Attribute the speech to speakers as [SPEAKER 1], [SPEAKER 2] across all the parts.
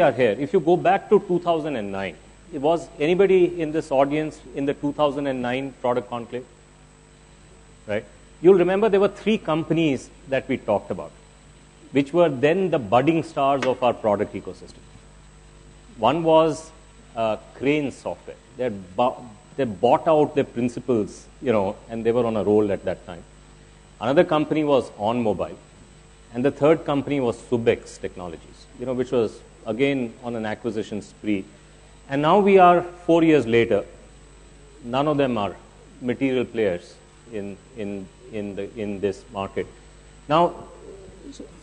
[SPEAKER 1] are here. If you go back to 2009, was anybody in this audience in the 2009 product conclave? Right? You'll remember there were 3 companies that we talked about, which were then the budding stars of our product ecosystem. One was Crane Software. They bought out their principals, and they were on a roll at that time. Another company was On Mobile, and the third company was Subex Technologies, which was again on an acquisition spree. And now we are 4 years later. None of them are material players in this market. Now,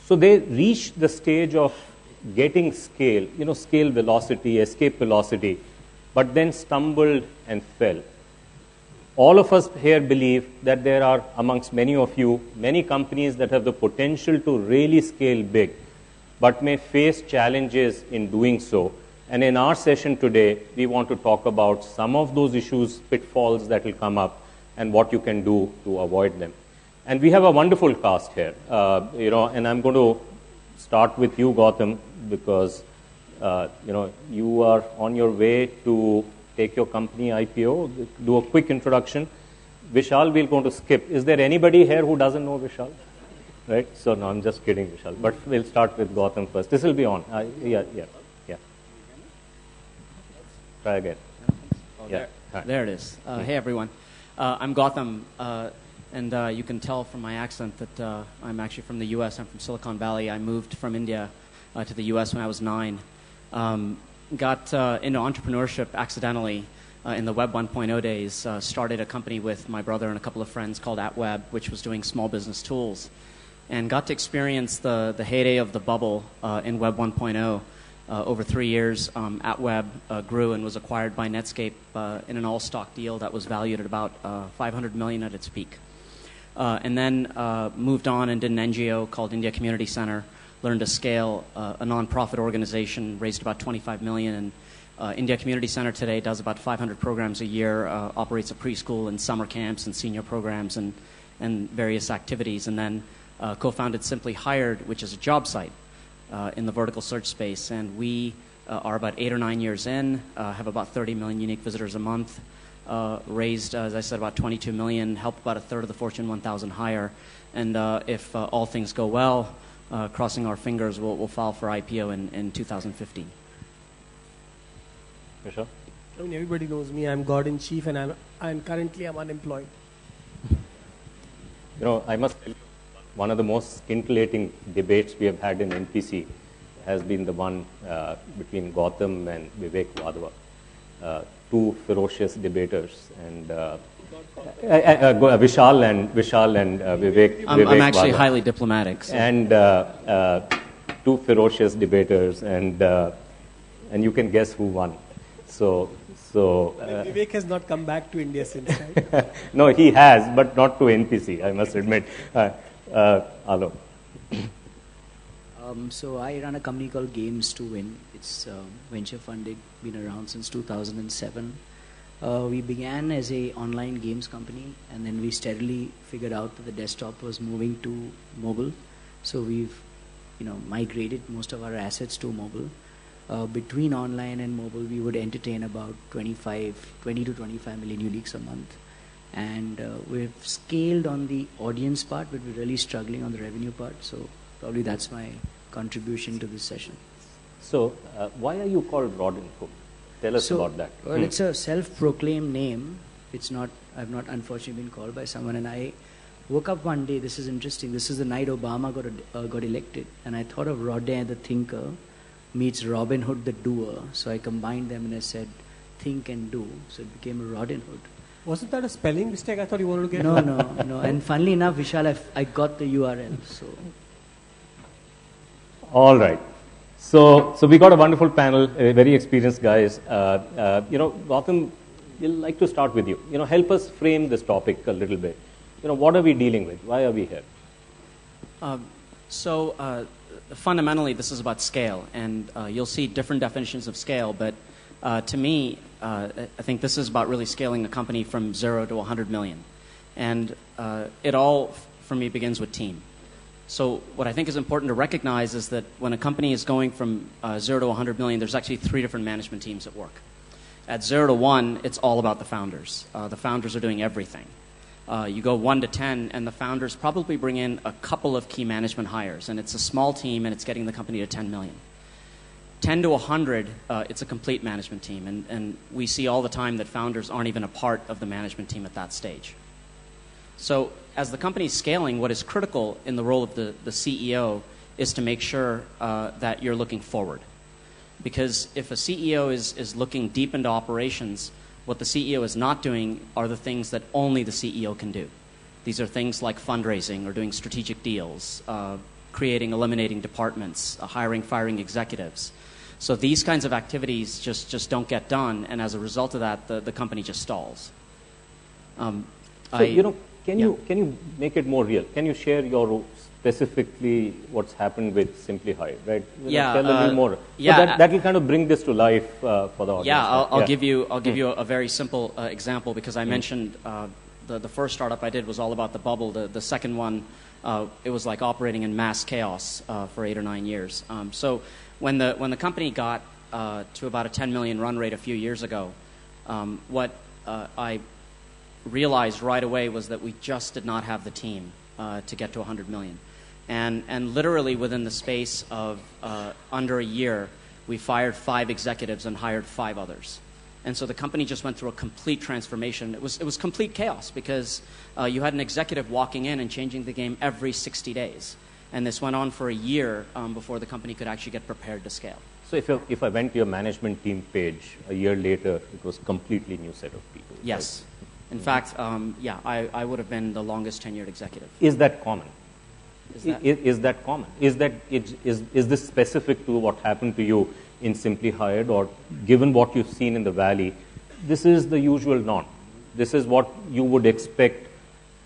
[SPEAKER 1] so they reached the stage of getting scale, scale velocity, escape velocity, but then stumbled and fell. All of us here believe that there are, amongst many of you, many companies that have the potential to really scale big, but may face challenges in doing so. And in our session today, we want to talk about some of those issues, pitfalls that will come up, and what you can do to avoid them. And we have a wonderful cast here, and I'm going to start with you, Gotham, because you are on your way to take your company IPO. Do a quick introduction. Vishal, we're going to skip. Is there anybody here who doesn't know Vishal? Right? So no, I'm just kidding, Vishal. But we'll start with Gotham first. This will be on. Yeah. Try again.
[SPEAKER 2] There it is. Hey, everyone. I'm Gotham, and you can tell from my accent that I'm actually from the U.S. I'm from Silicon Valley. I moved from India to the U.S. when I was 9. Got into entrepreneurship accidentally in the Web 1.0 days. Started a company with my brother and a couple of friends called AtWeb, which was doing small business tools, and got to experience the heyday of the bubble in Web 1.0. Over 3 years, AtWeb grew and was acquired by Netscape in an all-stock deal that was valued at about $500 million at its peak. And then moved on and did an NGO called India Community Center, learned to scale a nonprofit organization, raised about $25 million. And India Community Center today does about 500 programs a year, operates a preschool and summer camps and senior programs and various activities. And then co-founded Simply Hired, which is a job site in the vertical search space. And we are about 8 or 9 years in, have about 30 million unique visitors a month, raised, as I said, about 22 million, helped about a third of the Fortune 1000 hire. And if all things go well, crossing our fingers, we'll file for IPO in 2015.
[SPEAKER 1] Vishal?
[SPEAKER 3] I mean, everybody knows me. I'm God in Chief, and I'm currently unemployed.
[SPEAKER 1] I must tell you, one of the most scintillating debates we have had in NPC has been the one between Gotham and Vivek Wadhwa, 2 ferocious debaters, and Vishal and Vivek.
[SPEAKER 2] I'm actually highly diplomatic. So.
[SPEAKER 1] And 2 ferocious debaters, and you can guess who won. So
[SPEAKER 3] Vivek has not come back to India since, right?
[SPEAKER 1] No, he has, but not to NPC, I must admit. Alo.
[SPEAKER 4] So I run a company called Games to Win. It's venture funded, been around since 2007. We began as a online games company, and then we steadily figured out that the desktop was moving to mobile. So we've migrated most of our assets to mobile. Between online and mobile, we would entertain about 20 to 25 million uniques a month. And we've scaled on the audience part, but we're really struggling on the revenue part. So probably that's my contribution to this session.
[SPEAKER 1] So why are you called Robin Hood? Tell us about that.
[SPEAKER 4] Well, it's a self-proclaimed name. I've not unfortunately been called by someone. And I woke up one day, this is interesting, this is the night Obama got elected. And I thought of Rodin the thinker meets Robin Hood the doer. So I combined them and I said, think and do. So it became a Robin Hood.
[SPEAKER 3] Wasn't that a spelling mistake? I thought you wanted to get...
[SPEAKER 4] No. And funnily enough, Vishal, I got the URL. So.
[SPEAKER 1] All right. So we got a wonderful panel, very experienced guys. Gotham, we'd like to start with you. Help us frame this topic a little bit. What are we dealing with? Why are we here?
[SPEAKER 2] Fundamentally, this is about scale, and you'll see different definitions of scale, but to me, I think this is about really scaling a company from 0 to 100 million. And it all, for me, begins with team. So what I think is important to recognize is that when a company is going from 0 to 100 million, there's actually 3 different management teams at work. At 0 to 1, it's all about the founders. The founders are doing everything. You go 1 to 10, and the founders probably bring in a couple of key management hires, and it's a small team, and it's getting the company to 10 million. 10 to 100, it's a complete management team, and we see all the time that founders aren't even a part of the management team at that stage. So as the company's scaling, what is critical in the role of the CEO is to make sure that you're looking forward. Because if a CEO is looking deep into operations, what the CEO is not doing are the things that only the CEO can do. These are things like fundraising or doing strategic deals, eliminating departments, hiring, firing executives. So these kinds of activities just don't get done, and as a result of that, the company just stalls.
[SPEAKER 1] Can you make it more real? Can you share your specifically what's happened with Simply Hired, right? Tell a little more.
[SPEAKER 2] Yeah,
[SPEAKER 1] so that will kind of bring this to life for the audience.
[SPEAKER 2] Yeah, I'll give you a very simple example, because I mentioned the first startup I did was all about the bubble. The second one, it was like operating in mass chaos for 8 or 9 years. So when the company got to about a 10 million run rate a few years ago, what I realized right away was that we just did not have the team to get to 100 million. And literally within the space of under a year, we fired 5 executives and hired 5 others. And so the company just went through a complete transformation. It was complete chaos, because you had an executive walking in and changing the game every 60 days. And this went on for a year before the company could actually get prepared to scale.
[SPEAKER 1] So if I went to your management team page a year later, it was a completely new set of people.
[SPEAKER 2] Yes. Right? In fact, I would have been the longest tenured executive.
[SPEAKER 1] Is that common? Is that common? Is this specific to what happened to you in Simply Hired, or given what you've seen in the Valley, this is the usual norm? This is what you would expect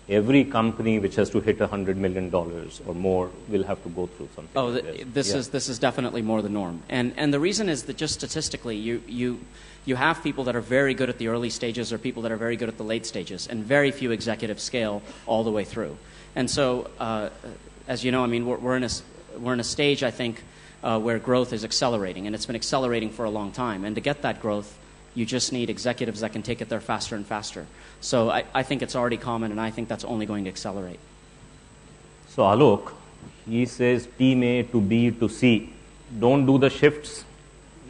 [SPEAKER 1] every company which has to hit $100 million or more will have to go through something like this.
[SPEAKER 2] This is definitely more the norm. And the reason is that just statistically, you have people that are very good at the early stages or people that are very good at the late stages, and very few executives scale all the way through. And so, as you know, I mean, we're in a stage, I think, where growth is accelerating, and it's been accelerating for a long time. And to get that growth, you just need executives that can take it there faster and faster. So I think it's already common, and I think that's only going to accelerate.
[SPEAKER 1] So Alok, he says team A to B to C. Don't do the shifts,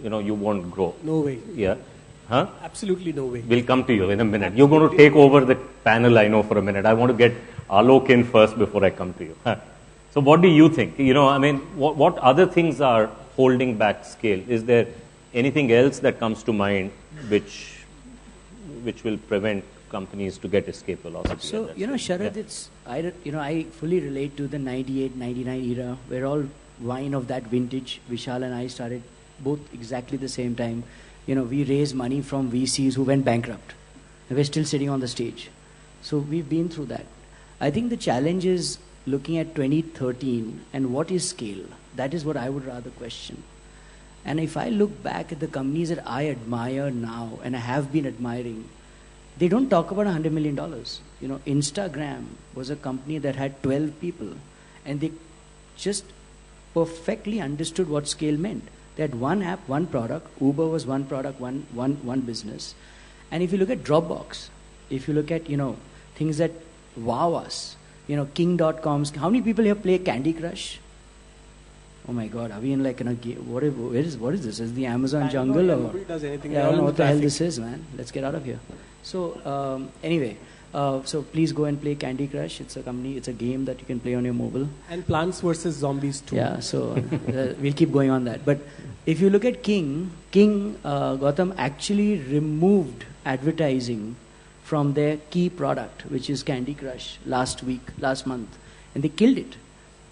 [SPEAKER 1] you won't grow.
[SPEAKER 3] No way.
[SPEAKER 1] Yeah. Huh?
[SPEAKER 3] Absolutely no way.
[SPEAKER 1] We'll come to you in a minute. You're going to take over the panel, I know, for a minute. I want to get Alok in first before I come to you. Huh. So what do you think? What other things are holding back scale? Is there anything else that comes to mind which will prevent companies to get escape velocity?
[SPEAKER 4] So, Sharad, I fully relate to the 98, 99 era, where all wine of that vintage, Vishal and I started both exactly the same time. We raised money from VCs who went bankrupt. And we're still sitting on the stage. So we've been through that. I think the challenge is looking at 2013 and what is scale. That is what I would rather question. And if I look back at the companies that I admire now, and I have been admiring, they don't talk about $100 million. Instagram was a company that had 12 people, and they just perfectly understood what scale meant. They had one app, one product. Uber was one product, one business. And if you look at Dropbox, if you look at, things that wow us, King.coms, how many people here play Candy Crush? Oh my God, are we in like a game? What is this? Is the Amazon jungle? Or
[SPEAKER 3] nobody does anything.
[SPEAKER 4] Yeah, I don't know what the hell this is, man. Let's get out of here. So anyway, so please go and play Candy Crush. It's a game that you can play on your mobile.
[SPEAKER 3] And Plants vs. Zombies too.
[SPEAKER 4] Yeah, so we'll keep going on that. But if you look at King Gotham actually removed advertising from their key product, which is Candy Crush, last month. And they killed it.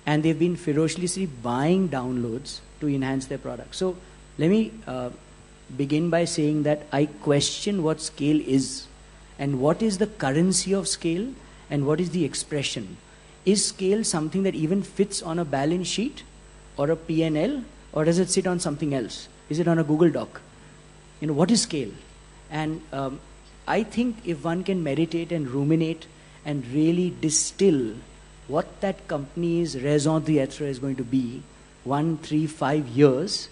[SPEAKER 4] And they've been ferociously buying downloads to enhance their product. So let me begin by saying that I question what scale is, and what is the currency of scale, and what is the expression. Is scale something that even fits on a balance sheet or a P&L, or does it sit on something else? Is it on a Google Doc? What is scale? And I think if one can meditate and ruminate and really distill what that company's raison d'etre is going to be 1, 3, 5 years,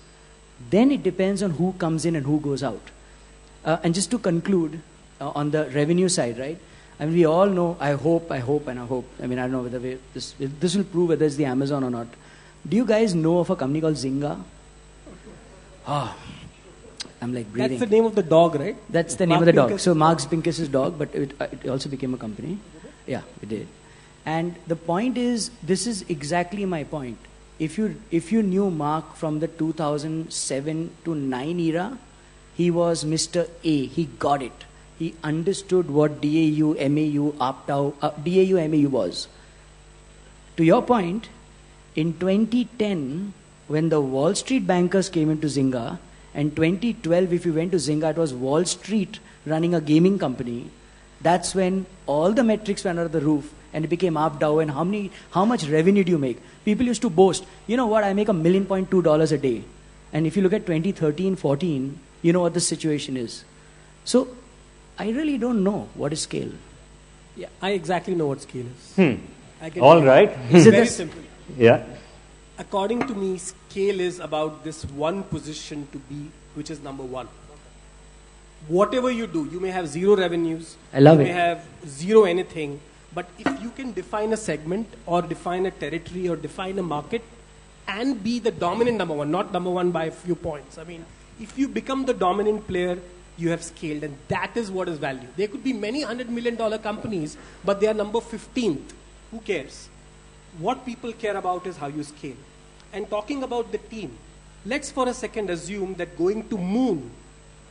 [SPEAKER 4] then it depends on who comes in and who goes out. And just to conclude on the revenue side, right? I mean, we all know, I hope. I mean, I don't know whether this will prove whether it's the Amazon or not. Do you guys know of a company called Zynga? Oh, I'm like breathing.
[SPEAKER 3] That's the name of the dog, right?
[SPEAKER 4] That's the name of the dog. So Mark Pincus's dog, but it also became a company. Yeah, it did. And the point is, this is exactly my point. If you knew Mark from the 2007 to 9 era, he was Mr. A. He got it. He understood what DAU, MAU, DAU, MAU was. To your point, in 2010, when the Wall Street bankers came into Zynga, and 2012, if you went to Zynga, it was Wall Street running a gaming company. That's when all the metrics went under the roof, and it became up-down, and how much revenue do you make? People used to boast, you know what, I make $1.2 million a day. And if you look at 2013, 14, you know what the situation is. So, I really don't know what is scale.
[SPEAKER 3] Yeah, I exactly know what scale is.
[SPEAKER 1] All right.
[SPEAKER 3] It's very simple.
[SPEAKER 1] Yeah.
[SPEAKER 3] According to me, scale is about this one position to be, which is number one. Whatever you do, you may have zero revenues.
[SPEAKER 4] I love
[SPEAKER 3] you
[SPEAKER 4] it.
[SPEAKER 3] may have zero anything. But if you can define a segment or define a territory or define a market and be the dominant number one, not number one by a few points. I mean, if you become the dominant player, you have scaled, and that is what is value. There could be many $100 million companies, but they are number 15th. Who cares? What people care about is how you scale. And talking about the team, let's for a second assume that going to moon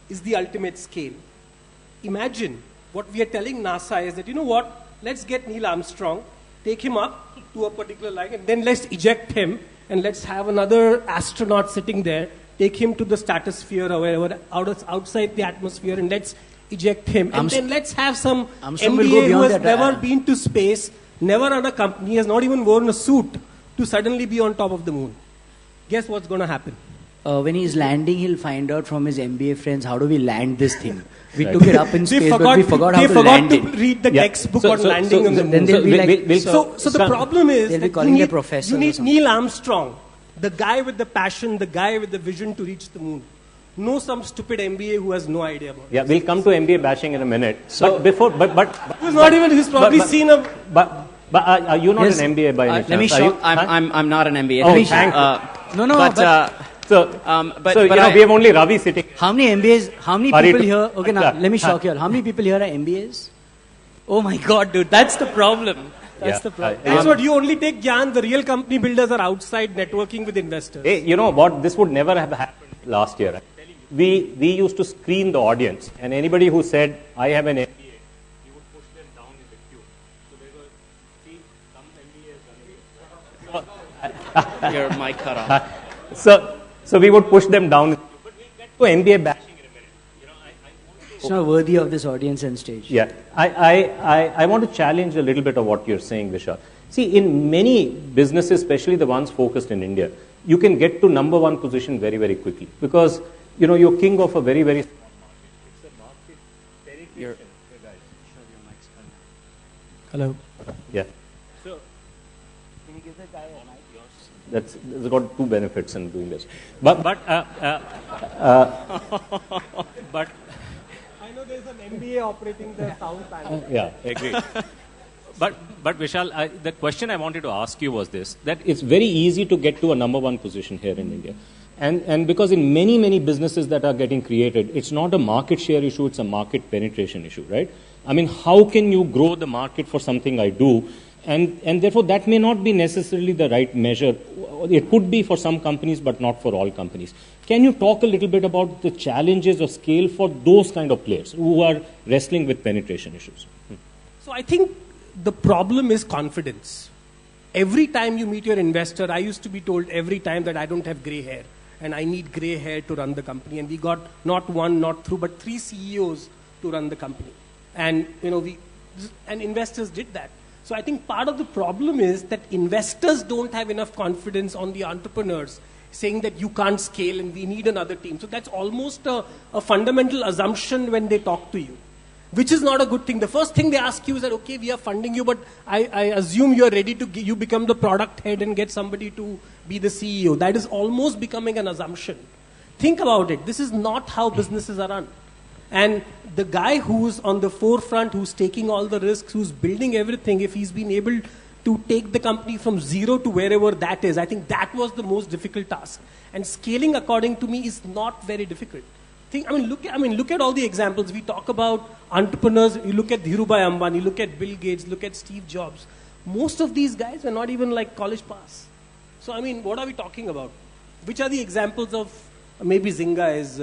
[SPEAKER 3] is the ultimate scale. Imagine what we are telling NASA is that, you know what, let's get Neil Armstrong, take him up to a particular line, and then let's eject him, and let's have another astronaut sitting there, take him to the stratosphere or wherever, outside the atmosphere, and let's eject him. And then let's have some MBA who has never been to space, never run a company, has not even worn a suit, to suddenly be on top of the moon. Guess what's going to happen?
[SPEAKER 4] When he's landing, he'll find out from his MBA friends, how do we land this thing? We took it up in space, but we forgot how to land it.
[SPEAKER 3] They forgot to read the textbook on landing on the moon.
[SPEAKER 4] Then they'll be like,
[SPEAKER 3] so the problem is that you need Neil Armstrong, the guy with the passion, the guy with the vision to reach the moon. No some stupid MBA who has no idea about it.
[SPEAKER 1] Yeah, we'll come to MBA bashing in a minute. So
[SPEAKER 3] he's probably seen a...
[SPEAKER 1] But are you not an MBA by any chance?
[SPEAKER 2] Let me show. I'm not an MBA.
[SPEAKER 1] Oh, thank
[SPEAKER 2] you.
[SPEAKER 1] So we have only Ravi sitting.
[SPEAKER 4] How many MBAs? How many people here? Okay, now let me shock you all. How many people here are MBAs? Oh my God, dude, that's the problem. That's the problem.
[SPEAKER 3] That's what you only take Gyan. The real company builders are outside networking with investors.
[SPEAKER 1] Hey, you know what? This would never have happened last year. We used to screen the audience, and anybody who said, I have an MBA, we would push them down in the queue. So they were, see, some MBAs.
[SPEAKER 2] Your mic cut off.
[SPEAKER 1] So we would push them down. But we'll get to MBA bashing in a minute.
[SPEAKER 4] It's not worthy of this audience and stage.
[SPEAKER 1] Yeah. I want to challenge a little bit of what you're saying, Vishal. See, in many businesses, especially the ones focused in India, you can get to number one position very, very quickly. Because, you're king of a very, very small market. It's a market penetration.
[SPEAKER 3] Hello.
[SPEAKER 1] Yeah. So, can you give that guy a mic? That's got two benefits in doing this. But
[SPEAKER 3] I know there's an MBA operating the sound panel.
[SPEAKER 1] Yeah, agree. But Vishal, the question I wanted to ask you was this, that it's very easy to get to a number one position here in India. And because in many, many businesses that are getting created, it's not a market share issue, it's a market penetration issue, right? I mean, how can you grow the market for something I do? And therefore, that may not be necessarily the right measure. It could be for some companies, but not for all companies. Can you talk a little bit about the challenges of scale for those kind of players who are wrestling with penetration issues?
[SPEAKER 3] So I think the problem is confidence. Every time you meet your investor, I used to be told every time that I don't have gray hair and I need gray hair to run the company. And we got not one, not two, but 3 CEOs to run the company. And, and investors did that. So I think part of the problem is that investors don't have enough confidence on the entrepreneurs saying that you can't scale and we need another team. So that's almost a fundamental assumption when they talk to you. which is not a good thing. The first thing they ask you is that, okay, we are funding you, but I assume you are ready to you become the product head and get somebody to be the CEO. That is almost becoming an assumption. Think about it. This is not how businesses are run. And the guy who's on the forefront, who's taking all the risks, who's building everything, if he's been able to take the company from zero to wherever that is, I think that was the most difficult task. And scaling, according to me, is not very difficult. Look at all the examples. We talk about entrepreneurs. You look at Dhirubhai Ambani, you look at Bill Gates, look at Steve Jobs. Most of these guys are not even like college pass. So, what are we talking about? Which are the examples of maybe Zynga is...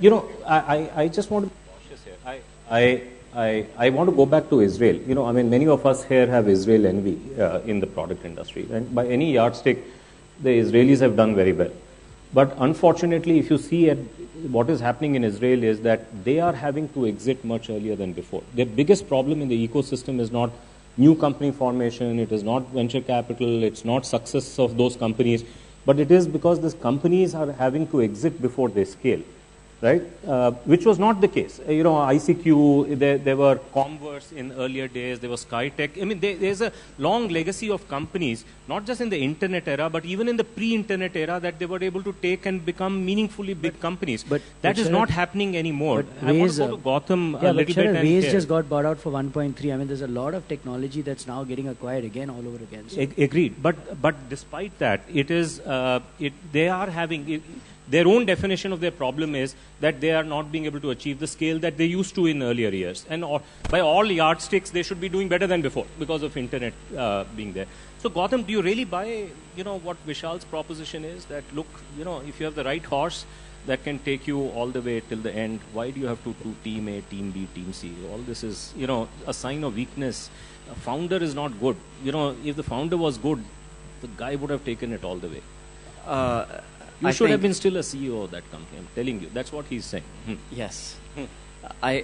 [SPEAKER 1] I just want to be cautious here. I want to go back to Israel. Many of us here have Israel envy in the product industry. And by any yardstick, the Israelis have done very well. But unfortunately, if you see at what is happening in Israel is that they are having to exit much earlier than before. Their biggest problem in the ecosystem is not new company formation, it is not venture capital, it's not success of those companies, but it is because these companies are having to exit before they scale. Right, which was not the case. ICQ, there were Comverse in earlier days, there was Skytech. There's a long legacy of companies, not just in the internet era, but even in the pre-internet era, that they were able to take and become meaningfully big companies. But that is not happening anymore. I want to go to Gotham a little bit.
[SPEAKER 4] Waze just got bought out for 1.3. There's a lot of technology that's now getting acquired again all over again. So.
[SPEAKER 1] Agreed. But despite that, they are having... Their own definition of their problem is that they are not being able to achieve the scale that they used to in earlier years. And by all yardsticks, they should be doing better than before because of internet being there. So Gotham, do you really buy, what Vishal's proposition is? That, look, if you have the right horse that can take you all the way till the end, why do you have to do team A, team B, team C? All this is, a sign of weakness. A founder is not good. If the founder was good, the guy would have taken it all the way. You should have been still a CEO of that company. I'm telling you. That's what he's saying.
[SPEAKER 2] Yes. I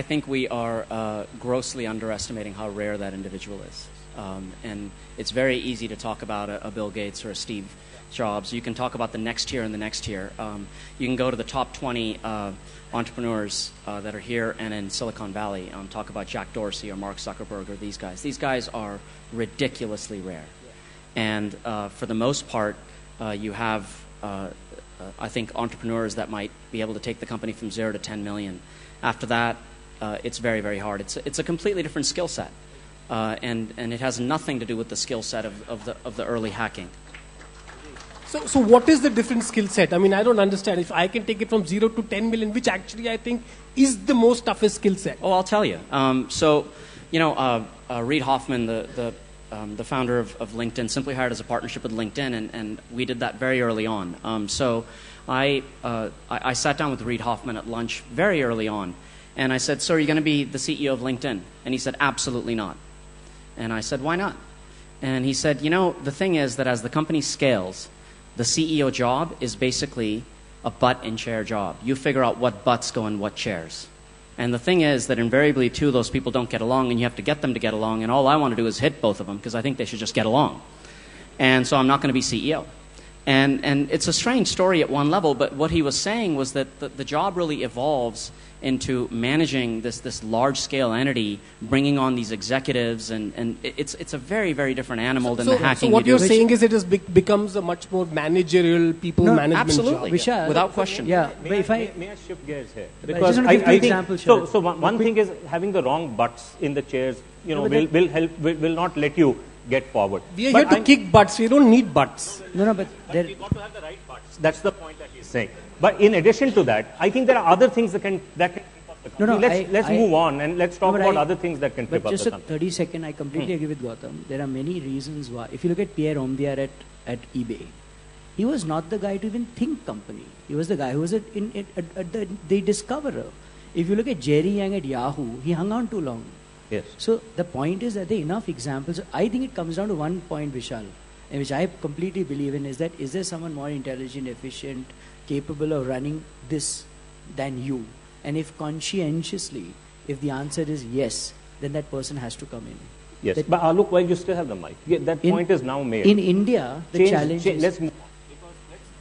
[SPEAKER 2] think we are grossly underestimating how rare that individual is. And it's very easy to talk about a Bill Gates or a Steve Jobs. You can talk about the next tier and the next tier. You can go to the top 20 entrepreneurs that are here and in Silicon Valley. Talk about Jack Dorsey or Mark Zuckerberg or these guys. These guys are ridiculously rare. And for the most part, you have... I think entrepreneurs that might be able to take the company from 0 to 10 million. After that, it's very, very hard. It's a completely different skill set, and it has nothing to do with the skill set of the early hacking.
[SPEAKER 3] So what is the different skill set? I don't understand. If I can take it from 0 to 10 million, which actually I think is the most toughest skill set.
[SPEAKER 2] Oh, I'll tell you. Reid Hoffman, the founder of LinkedIn, simply hired as a partnership with LinkedIn, and we did that very early on. So I sat down with Reid Hoffman at lunch very early on, and I said, so are you going to be the CEO of LinkedIn? And he said, absolutely not. And I said, why not? And he said, the thing is that as the company scales, the CEO job is basically a butt and chair job. You figure out what butts go in what chairs. And the thing is that invariably two of those people don't get along, and you have to get them to get along, and all I want to do is hit both of them because I think they should just get along. And so I'm not going to be CEO. And it's a strange story at one level, but what he was saying was that the job really evolves into managing this large-scale entity, bringing on these executives, and it's a very, very very animal than the hacking.
[SPEAKER 3] So what you're saying is it becomes a much more managerial management
[SPEAKER 2] absolutely,
[SPEAKER 3] job.
[SPEAKER 2] Yeah, without question.
[SPEAKER 4] Yeah,
[SPEAKER 1] may I shift gears here?
[SPEAKER 4] Because I think
[SPEAKER 1] so. One thing is having the wrong butts in the chairs. Will not let you get forward.
[SPEAKER 3] We are here to kick butts. We don't need butts.
[SPEAKER 4] But
[SPEAKER 1] we got to have the right butts. That's the point that he's saying. But in addition to that, I think there are other things that can keep up the company. Let's move on and let's talk about other things that can keep up the company.
[SPEAKER 4] But just a 30-second, I completely agree with Gotham. There are many reasons why. If you look at Pierre Ombiar at eBay, he was not the guy to even think company. He was the guy who was at the discoverer. If you look at Jerry Yang at Yahoo, he hung on too long.
[SPEAKER 1] Yes.
[SPEAKER 4] So the point is that there are enough examples. I think it comes down to one point, Vishal, and which I completely believe in, is there someone more intelligent, efficient, capable of running this than you? And if conscientiously, if the answer is yes, then that person has to come in.
[SPEAKER 1] Yes, but look, while you still have the mic, that point is now made.
[SPEAKER 4] In India, the challenge is...
[SPEAKER 1] Let's move on.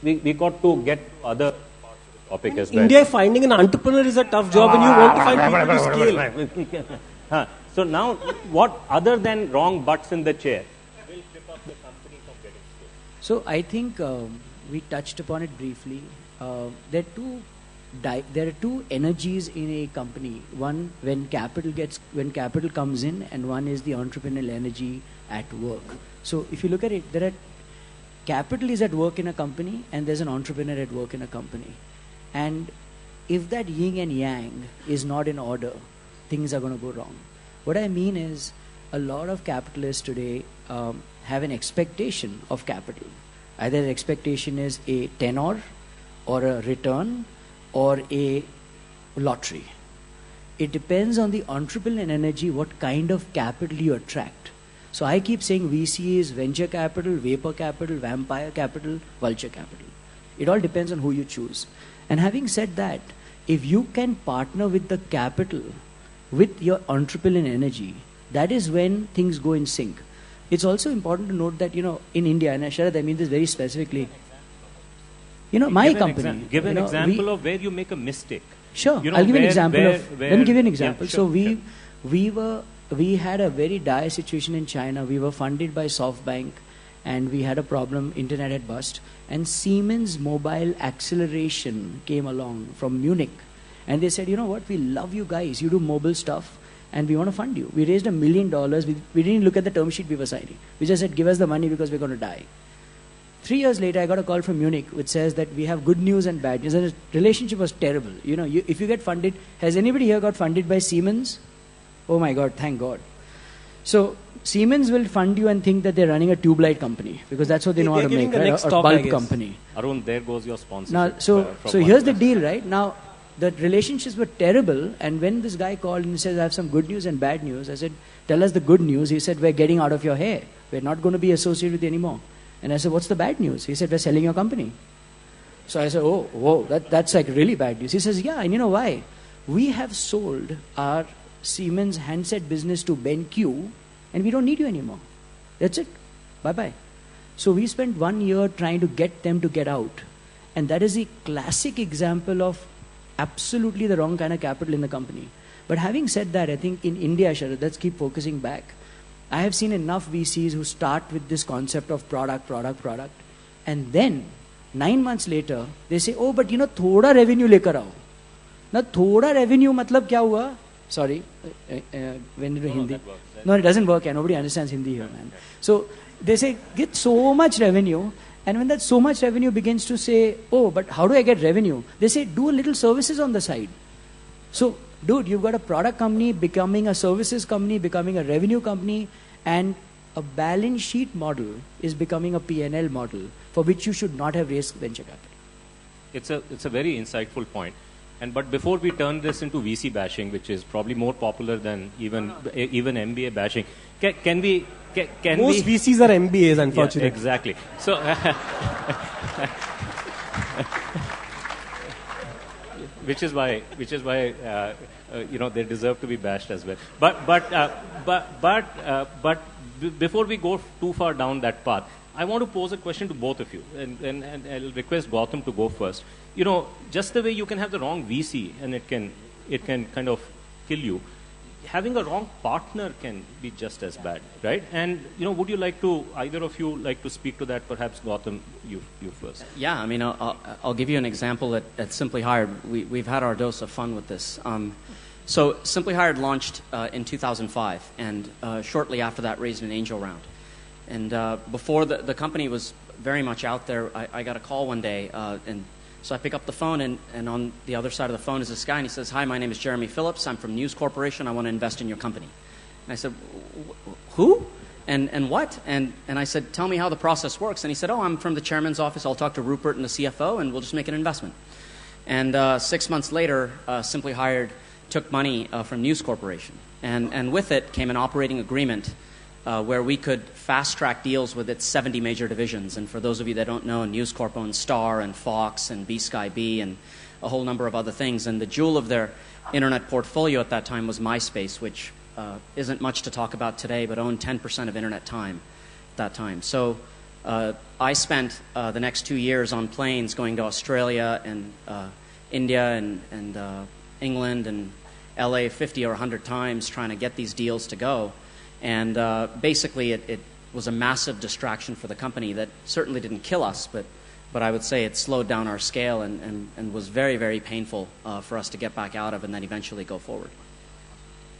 [SPEAKER 1] Because we got to get to other parts of the topic as well.
[SPEAKER 3] India, finding an entrepreneur is a tough job, and you want to find people to scale.
[SPEAKER 1] So now, what other than wrong butts in the chair will trip up the company from getting scale?
[SPEAKER 4] So I think we touched upon it briefly. There are two energies in a company. One when capital comes in, and one is the entrepreneurial energy at work. So if you look at it, capital is at work in a company, and there's an entrepreneur at work in a company. And if that yin and yang is not in order, things are going to go wrong. What I mean is, a lot of capitalists today have an expectation of capital. Either the expectation is a tenor, or a return, or a lottery. It depends on the entrepreneurial energy, what kind of capital you attract. So I keep saying VC is venture capital, vapor capital, vampire capital, vulture capital. It all depends on who you choose. And having said that, if you can partner with the capital with your entrepreneurial energy, that is when things go in sync. It's also important to note that, in India, and Sharad, I mean this very specifically, my company.
[SPEAKER 1] Give an example of where you make a mistake.
[SPEAKER 4] Sure, I'll give an example let me give you an example. Yeah, sure, we had a very dire situation in China. We were funded by SoftBank, and we had a problem, internet had burst, and Siemens Mobile Acceleration came along from Munich, and they said, you know what, we love you guys, you do mobile stuff, and we want to fund you. We raised $1 million. We didn't look at the term sheet we were signing. We just said, give us the money because we're going to die. 3 years later, I got a call from Munich which says that we have good news and bad news, and the relationship was terrible. If you get funded, has anybody here got funded by Siemens? Oh my God, thank God. So Siemens will fund you and think that they're running a tube light company, because that's what they know how to make, right? Or bulb company.
[SPEAKER 1] Arun, there goes your sponsor.
[SPEAKER 4] Now, so here's the deal, right? Now, the relationships were terrible, and when this guy called and says, I have some good news and bad news, I said, tell us the good news. He said, we're getting out of your hair. We're not going to be associated with you anymore. And I said, what's the bad news? He said, we're selling your company. So I said, oh, whoa, that's like really bad news. He says, yeah, and you know why? We have sold our Siemens handset business to BenQ, and we don't need you anymore. That's it. Bye-bye. So we spent 1 year trying to get them to get out. And that is a classic example of absolutely the wrong kind of capital in the company. But having said that, I think in India, Sharad, let's keep focusing back. I have seen enough VCs who start with this concept of product, and then 9 months later, they say, oh, but thoda revenue lekar aao. Now, thoda revenue matlab kya hua? Sorry, when you do Hindi. No, it doesn't work. Nobody understands Hindi here, man. So they say, get so much revenue. And when that so much revenue begins to say, oh, but how do I get revenue? They say, do a little services on the side. So, dude, you've got a product company becoming a services company, becoming a revenue company, and a balance sheet model is becoming a P&L model for which you should not have raised venture capital.
[SPEAKER 1] It's a very insightful point. But before we turn this into VC bashing, which is probably more popular than even MBA bashing, can we?
[SPEAKER 3] Most VCs are MBAs, unfortunately.
[SPEAKER 1] Yeah, exactly. So, which is why they deserve to be bashed as well. But before we go too far down that path, I want to pose a question to both of you, and I'll request Gotham to go first. Just the way you can have the wrong VC and it can kind of kill you, having a wrong partner can be just as bad, right? And would you like to, either of you like to speak to that? Perhaps Gotham, you first.
[SPEAKER 2] Yeah, I mean, I'll give you an example at Simply Hired. We've had our dose of fun with this. So Simply Hired launched in 2005, and shortly after that raised an angel round. And before the company was very much out there, I got a call one day, and so I pick up the phone, and on the other side of the phone is this guy, and he says, hi, my name is Jeremy Phillips. I'm from News Corporation. I want to invest in your company. And I said, who? And what? And I said, tell me how the process works. And he said, oh, I'm from the chairman's office. I'll talk to Rupert and the CFO, and we'll just make an investment. And 6 months later, Simply Hired took money from News Corporation. And with it came an operating agreement where we could fast-track deals with its 70 major divisions. And for those of you that don't know, News Corp owns Star and Fox and B-Sky B and a whole number of other things. And the jewel of their internet portfolio at that time was MySpace, which isn't much to talk about today, but owned 10% of internet time at that time. So I spent the next 2 years on planes going to Australia and India and England and LA 50 or 100 times trying to get these deals to go. And basically it was a massive distraction for the company that certainly didn't kill us, but I would say it slowed down our scale and was very, very painful for us to get back out of and then eventually go forward.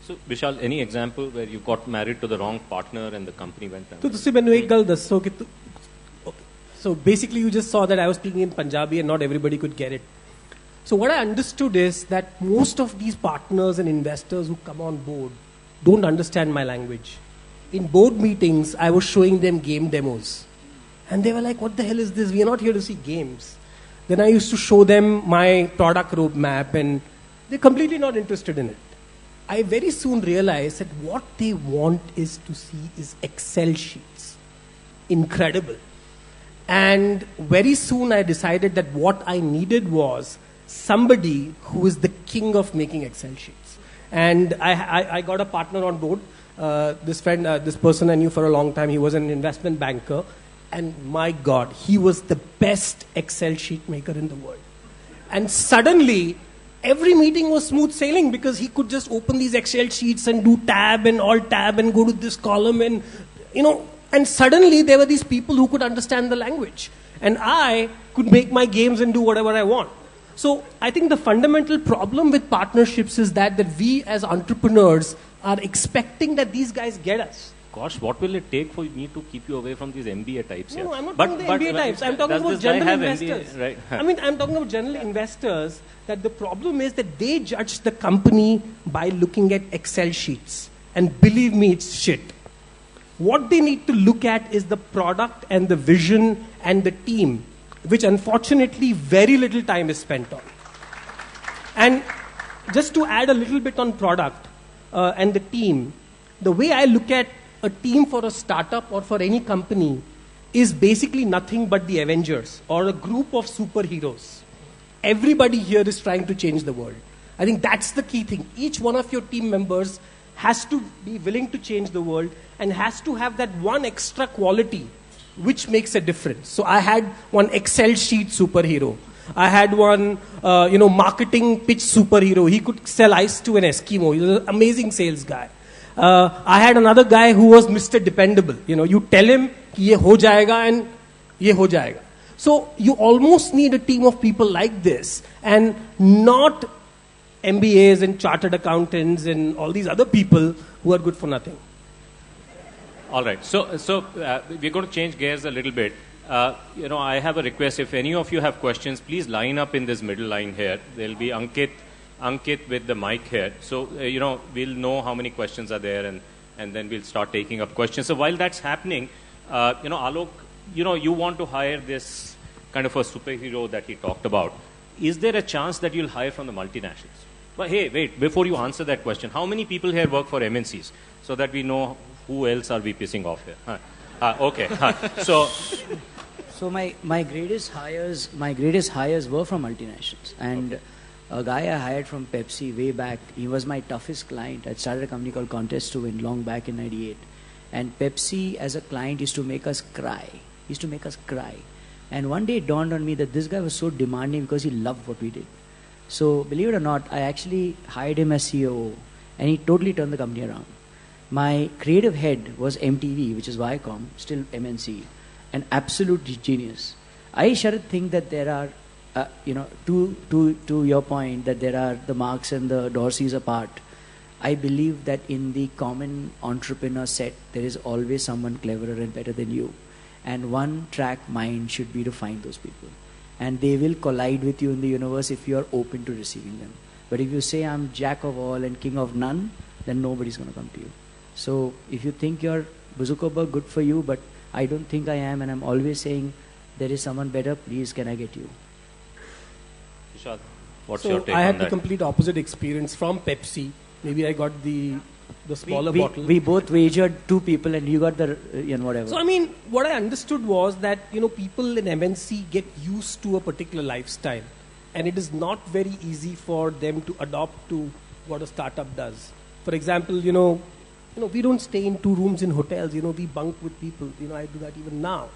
[SPEAKER 1] So, Vishal, any example where you got married to the wrong partner and the company went down?
[SPEAKER 3] So basically you just saw that I was speaking in Punjabi and not everybody could get it. So what I understood is that most of these partners and investors who come on board don't understand my language. In board meetings, I was showing them game demos. And they were like, what the hell is this? We are not here to see games. Then I used to show them my product roadmap and they're completely not interested in it. I very soon realized that what they want is to see is Excel sheets. Incredible. And very soon I decided that what I needed was somebody who is the king of making Excel sheets. And I got a partner on board. This person I knew for a long time. He was an investment banker. And my God, he was the best Excel sheet maker in the world. And suddenly, every meeting was smooth sailing because he could just open these Excel sheets and do tab and alt tab and go to this column and, and suddenly there were these people who could understand the language. And I could make my games and do whatever I want. So I think the fundamental problem with partnerships is that we as entrepreneurs are expecting that these guys get us.
[SPEAKER 1] Gosh, what will it take for me to keep you away from these MBA types here?
[SPEAKER 3] No, I'm not talking about MBA types. I'm talking about general investors.
[SPEAKER 1] MBA, right?
[SPEAKER 3] I mean, I'm talking about general investors that the problem is that they judge the company by looking at Excel sheets. And believe me, it's shit. What they need to look at is the product and the vision and the team, which unfortunately very little time is spent on. And just to add a little bit on product and the team, the way I look at a team for a startup or for any company is basically nothing but the Avengers or a group of superheroes. Everybody here is trying to change the world. I think that's the key thing. Each one of your team members has to be willing to change the world and has to have that one extra quality which makes a difference. So I had one Excel sheet superhero. I had one, marketing pitch superhero. He could sell ice to an Eskimo. He was an amazing sales guy. I had another guy who was Mr. Dependable. You tell him कि ये हो जाएगा and ये हो जाएगा. So you almost need a team of people like this and not MBAs and chartered accountants and all these other people who are good for nothing.
[SPEAKER 1] All right. So we're going to change gears a little bit. I have a request. If any of you have questions, please line up in this middle line here. There'll be Ankit with the mic here. So, we'll know how many questions are there and then we'll start taking up questions. So while that's happening, Alok, you want to hire this kind of a superhero that he talked about. Is there a chance that you'll hire from the multinationals? But hey, wait, before you answer that question, how many people here work for MNCs so that we know who else are we pissing off here? Okay.
[SPEAKER 4] So my greatest hires were from multinationals. And okay. A guy I hired from Pepsi way back, he was my toughest client. I started a company called Contest to Win long back in 98. And Pepsi as a client used to make us cry. And one day it dawned on me that this guy was so demanding because he loved what we did. So believe it or not, I actually hired him as COO and he totally turned the company around. My creative head was MTV, which is Viacom, still MNC, an absolute genius. I Sharad think that there are, to your point, that there are the Marks and the Dorseys apart. I believe that in the common entrepreneur set, there is always someone cleverer and better than you. And one track mind should be to find those people. And they will collide with you in the universe if you are open to receiving them. But if you say, I'm jack of all and king of none, then nobody's going to come to you. So if you think you're Zuckerberg, good for you, but I don't think I am, and I'm always saying, there is someone better, please, can I get you?
[SPEAKER 1] Vishal, what's your take on that?
[SPEAKER 3] I had the complete opposite experience from Pepsi. Maybe I got the smaller bottle.
[SPEAKER 4] We both wagered 2 people and you got the, whatever.
[SPEAKER 3] So, what I understood was that, people in MNC get used to a particular lifestyle. And it is not very easy for them to adopt to what a startup does. For example, we don't stay in 2 rooms in hotels. We bunk with people. I do that even now.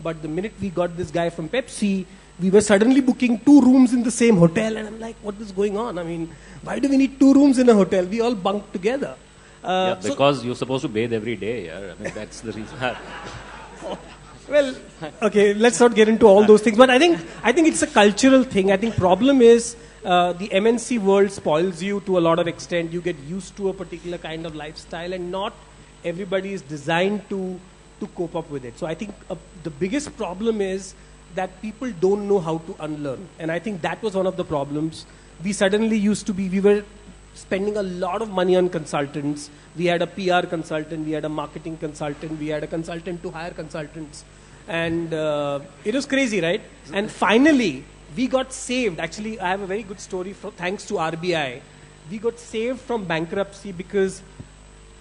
[SPEAKER 3] But the minute we got this guy from Pepsi, we were suddenly booking 2 rooms in the same hotel. And I'm like, what is going on? I mean, why do we need 2 rooms in a hotel? We all bunk together.
[SPEAKER 1] Because you're supposed to bathe every day. Yeah? I mean, that's the reason.
[SPEAKER 3] Well, okay, let's not get into all those things. But I think it's a cultural thing. I think problem is the MNC world spoils you to a lot of extent. You get used to a particular kind of lifestyle, and not everybody is designed to cope up with it. So I think the biggest problem is that people don't know how to unlearn. And I think that was one of the problems. We were spending a lot of money on consultants. We had a PR consultant, we had a marketing consultant, we had a consultant to hire consultants. And it was crazy, right? And finally, we got saved. Actually, I have a very good story thanks to RBI. We got saved from bankruptcy because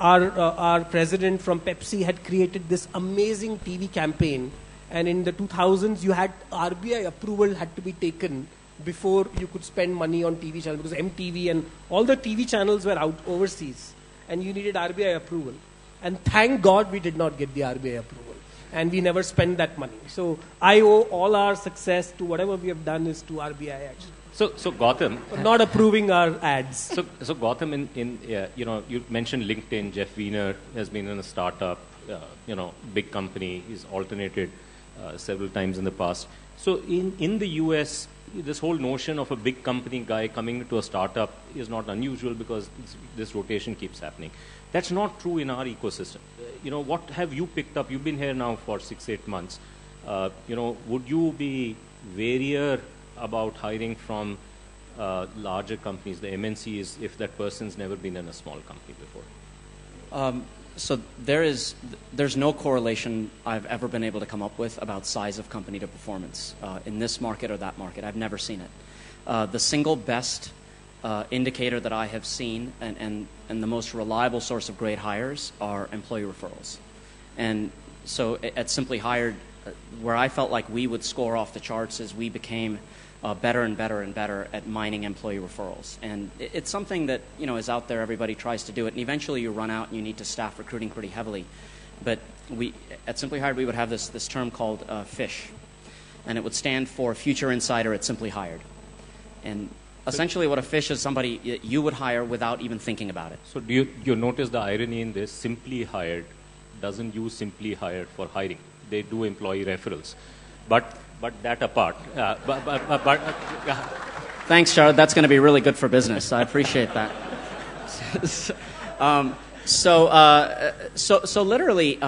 [SPEAKER 3] our president from Pepsi had created this amazing TV campaign. And in the 2000s, you had RBI approval had to be taken before you could spend money on TV channels, because MTV and all the TV channels were out overseas, and you needed RBI approval. And thank God we did not get the RBI approval, and we never spent that money. So I owe all our success to whatever we have done is to RBI actually.
[SPEAKER 1] So Gotham,
[SPEAKER 3] for not approving our ads.
[SPEAKER 1] So Gotham, you mentioned LinkedIn. Jeff Weiner has been in a startup, big company. He's alternated several times in the past. So in the US, this whole notion of a big company guy coming into a startup is not unusual, because this rotation keeps happening. That's not true in our ecosystem. What have you picked up? You've been here now for 6-8 months. Would you be warier about hiring from larger companies, the MNCs, if that person's never been in a small company before?
[SPEAKER 2] So there's no correlation I've ever been able to come up with about size of company to performance in this market or that market. I've never seen it. The single best indicator that I have seen and the most reliable source of great hires are employee referrals. And so at Simply Hired, where I felt like we would score off the charts is we became better and better and better at mining employee referrals. And it's something that is out there. Everybody tries to do it, and eventually you run out and you need to staff recruiting pretty heavily. But we at Simply Hired, we would have this term called FISH, and it would stand for Future Insider at Simply Hired. And essentially what a FISH is, somebody you would hire without even thinking about it.
[SPEAKER 1] So do you notice the irony in this? Simply Hired doesn't use Simply Hired for hiring. They do employee referrals. But that apart.
[SPEAKER 2] Thanks, Jared. That's going to be really good for business. I appreciate that. So literally,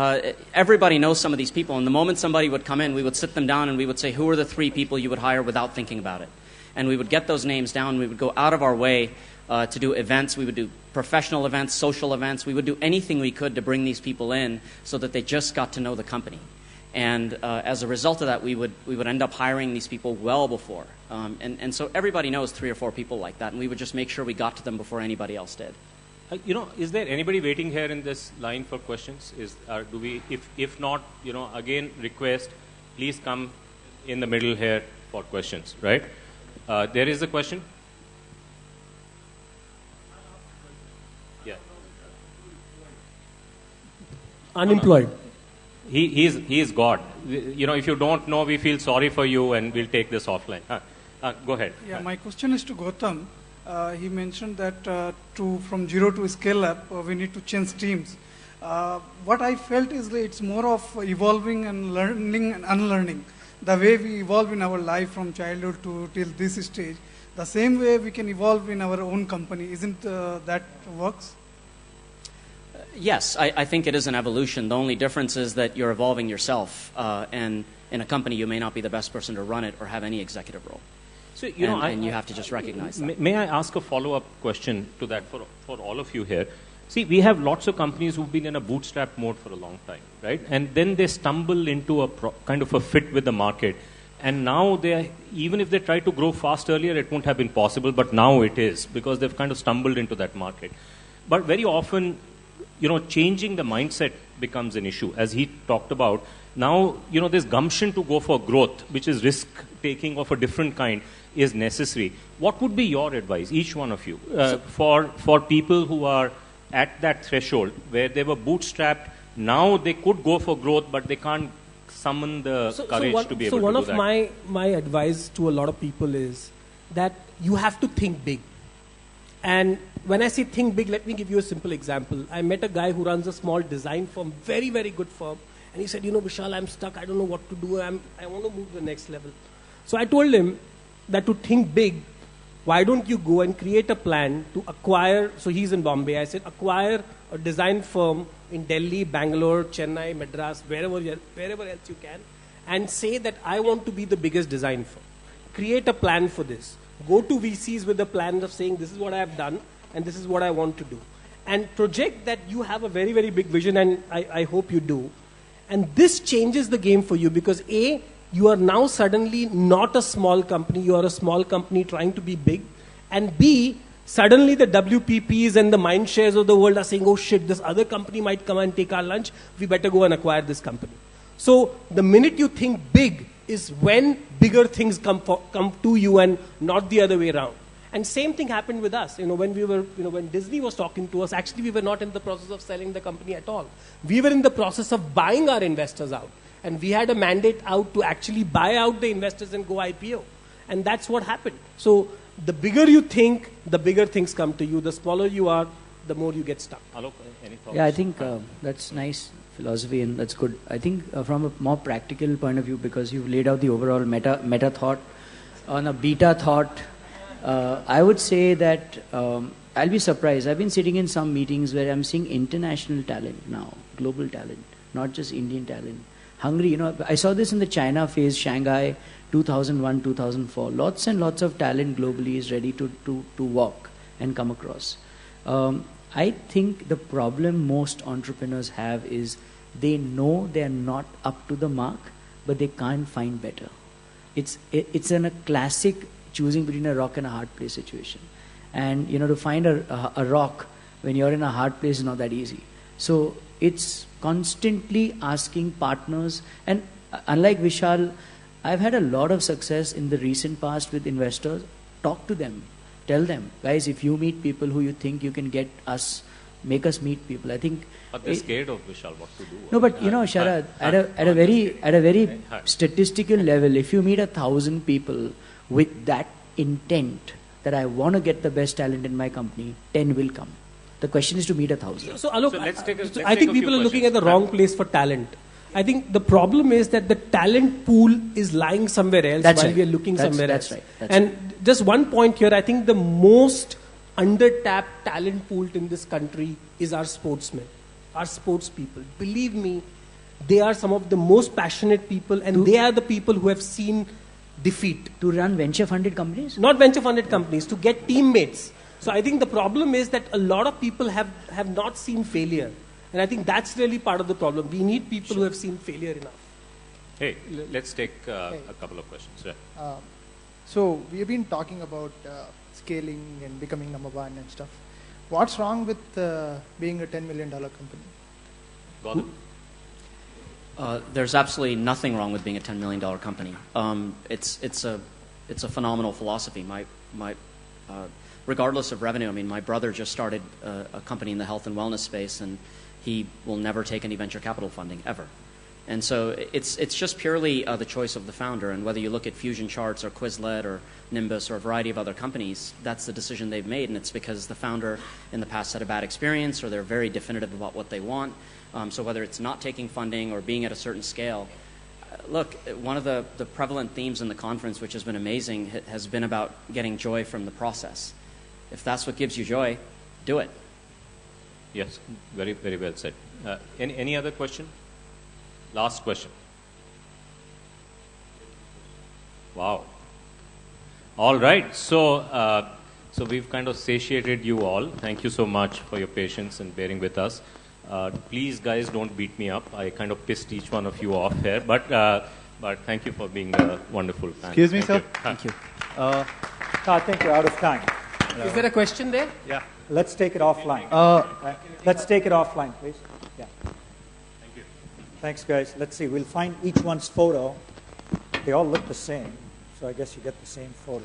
[SPEAKER 2] everybody knows some of these people. And the moment somebody would come in, we would sit them down and we would say, who are the 3 people you would hire without thinking about it? And we would get those names down. We would go out of our way to do events. We would do professional events, social events. We would do anything we could to bring these people in so that they just got to know the company. And as a result of that, we would end up hiring these people well before. And so everybody knows 3 or 4 people like that, and we would just make sure we got to them before anybody else did.
[SPEAKER 1] Is there anybody waiting here in this line for questions? If not, again, request, please come in the middle here for questions, right? There is a question? Yeah.
[SPEAKER 3] Unemployed.
[SPEAKER 1] He is God. If you don't know, we feel sorry for you, and we'll take this offline. Go ahead.
[SPEAKER 5] Yeah, my question is to Gotham. He mentioned that from zero to scale up, we need to change teams. What I felt is that it's more of evolving and learning and unlearning. The way we evolve in our life from childhood to till this stage, the same way we can evolve in our own company. Isn't that works?
[SPEAKER 2] Yes, I think it is an evolution. The only difference is that you're evolving yourself, and in a company you may not be the best person to run it or have any executive role. So and you have to just recognize that.
[SPEAKER 1] May I ask a follow-up question to that for all of you here? See, we have lots of companies who've been in a bootstrap mode for a long time, right? And then they stumble into a kind of a fit with the market. And now even if they try to grow fast earlier, it won't have been possible, but now it is, because they've kind of stumbled into that market. But very often, changing the mindset becomes an issue. As he talked about, now, this gumption to go for growth, which is risk-taking of a different kind, is necessary. What would be your advice, each one of you, for people who are at that threshold where they were bootstrapped, now they could go for growth, but they can't summon the courage to be able to do that?
[SPEAKER 3] So one of my advice to a lot of people is that you have to think big. And when I say think big, let me give you a simple example. I met a guy who runs a small design firm, very, very good firm. And he said, Vishal, I'm stuck. I don't know what to do. I want to move to the next level. So I told him that to think big, why don't you go and create a plan to acquire, so he's in Bombay, I said, acquire a design firm in Delhi, Bangalore, Chennai, Madras, wherever else you can, and say that I want to be the biggest design firm. Create a plan for this. Go to VCs with a plan of saying, this is what I have done, and this is what I want to do. And project that you have a very, very big vision, and I hope you do. And this changes the game for you because A, you are now suddenly not a small company, you are a small company trying to be big. And B, suddenly the WPPs and the mind shares of the world are saying, oh shit, this other company might come and take our lunch, we better go and acquire this company. So the minute you think big is when bigger things come to you and not the other way around. And same thing happened with us. When Disney was talking to us, actually we were not in the process of selling the company at all. We were in the process of buying our investors out. And we had a mandate out to actually buy out the investors and go IPO. And that's what happened. So the bigger you think, the bigger things come to you. The smaller you are, the more you get stuck.
[SPEAKER 1] Alok, any thoughts?
[SPEAKER 4] Yeah, I think that's nice philosophy and that's good. I think from a more practical point of view, because you've laid out the overall meta thought, on a beta thought, I would say that I'll be surprised. I've been sitting in some meetings where I'm seeing international talent now, global talent, not just Indian talent. Hungry, I saw this in the China phase, Shanghai, 2001, 2004. Lots and lots of talent globally is ready to walk and come across. I think the problem most entrepreneurs have is they know they're not up to the mark, but they can't find better. It's in a classic choosing between a rock and a hard place situation. And, to find a rock when you're in a hard place is not that easy. So it's constantly asking partners. And unlike Vishal, I've had a lot of success in the recent past with investors. Talk to them. Tell them, guys, if you meet people who you think you can get us, make us meet people. I think.
[SPEAKER 1] But they're scared of Vishal, what to do.
[SPEAKER 4] No, but Sharad, at a very statistical level, if you meet 1,000 people with that intent that I want to get the best talent in my company, 10 will come. The question is to meet 1,000.
[SPEAKER 3] So Alok, I think people are looking at the wrong place for talent. I think the problem is that the talent pool is lying somewhere else while we are looking somewhere else.
[SPEAKER 4] That's right.
[SPEAKER 3] And just one point here, I think the most under-tapped talent pool in this country is our sportsmen, our sports people. Believe me, they are some of the most passionate people and they are the people who have seen defeat.
[SPEAKER 4] To run venture-funded companies?
[SPEAKER 3] Not venture-funded companies, to get teammates. So I think the problem is that a lot of people have not seen failure. And I think that's really part of the problem. We need people who have seen failure enough.
[SPEAKER 1] Hey, let's take a couple of questions. Yeah.
[SPEAKER 6] So we've been talking about scaling and becoming number one and stuff. What's wrong with being a $10 million company?
[SPEAKER 1] Gotham?
[SPEAKER 2] There's absolutely nothing wrong with being a $10 million company. It's a phenomenal philosophy. Regardless of revenue, my brother just started a company in the health and wellness space, and he will never take any venture capital funding ever. And so it's just purely the choice of the founder. And whether you look at Fusion Charts or Quizlet or Nimbus or a variety of other companies, that's the decision they've made. And it's because the founder in the past had a bad experience or they're very definitive about what they want. So whether it's not taking funding or being at a certain scale, look, one of the prevalent themes in the conference, which has been amazing, has been about getting joy from the process. If that's what gives you joy, do it.
[SPEAKER 1] Yes, very, very well said. Any other question? Last question. Wow. All right. So we've kind of satiated you all. Thank you so much for your patience and bearing with us. Please, guys, don't beat me up. I kind of pissed each one of you off here. But thank you for being a wonderful fan.
[SPEAKER 7] Excuse me, sir.
[SPEAKER 4] Thank you.
[SPEAKER 7] I think we're out of time.
[SPEAKER 3] Is there a question there?
[SPEAKER 7] Yeah. Let's take it offline. Let's take it offline, please. Yeah.
[SPEAKER 1] Thank you.
[SPEAKER 7] Thanks, guys. Let's see. We'll find each one's photo. They all look the same, so I guess you get the same photo.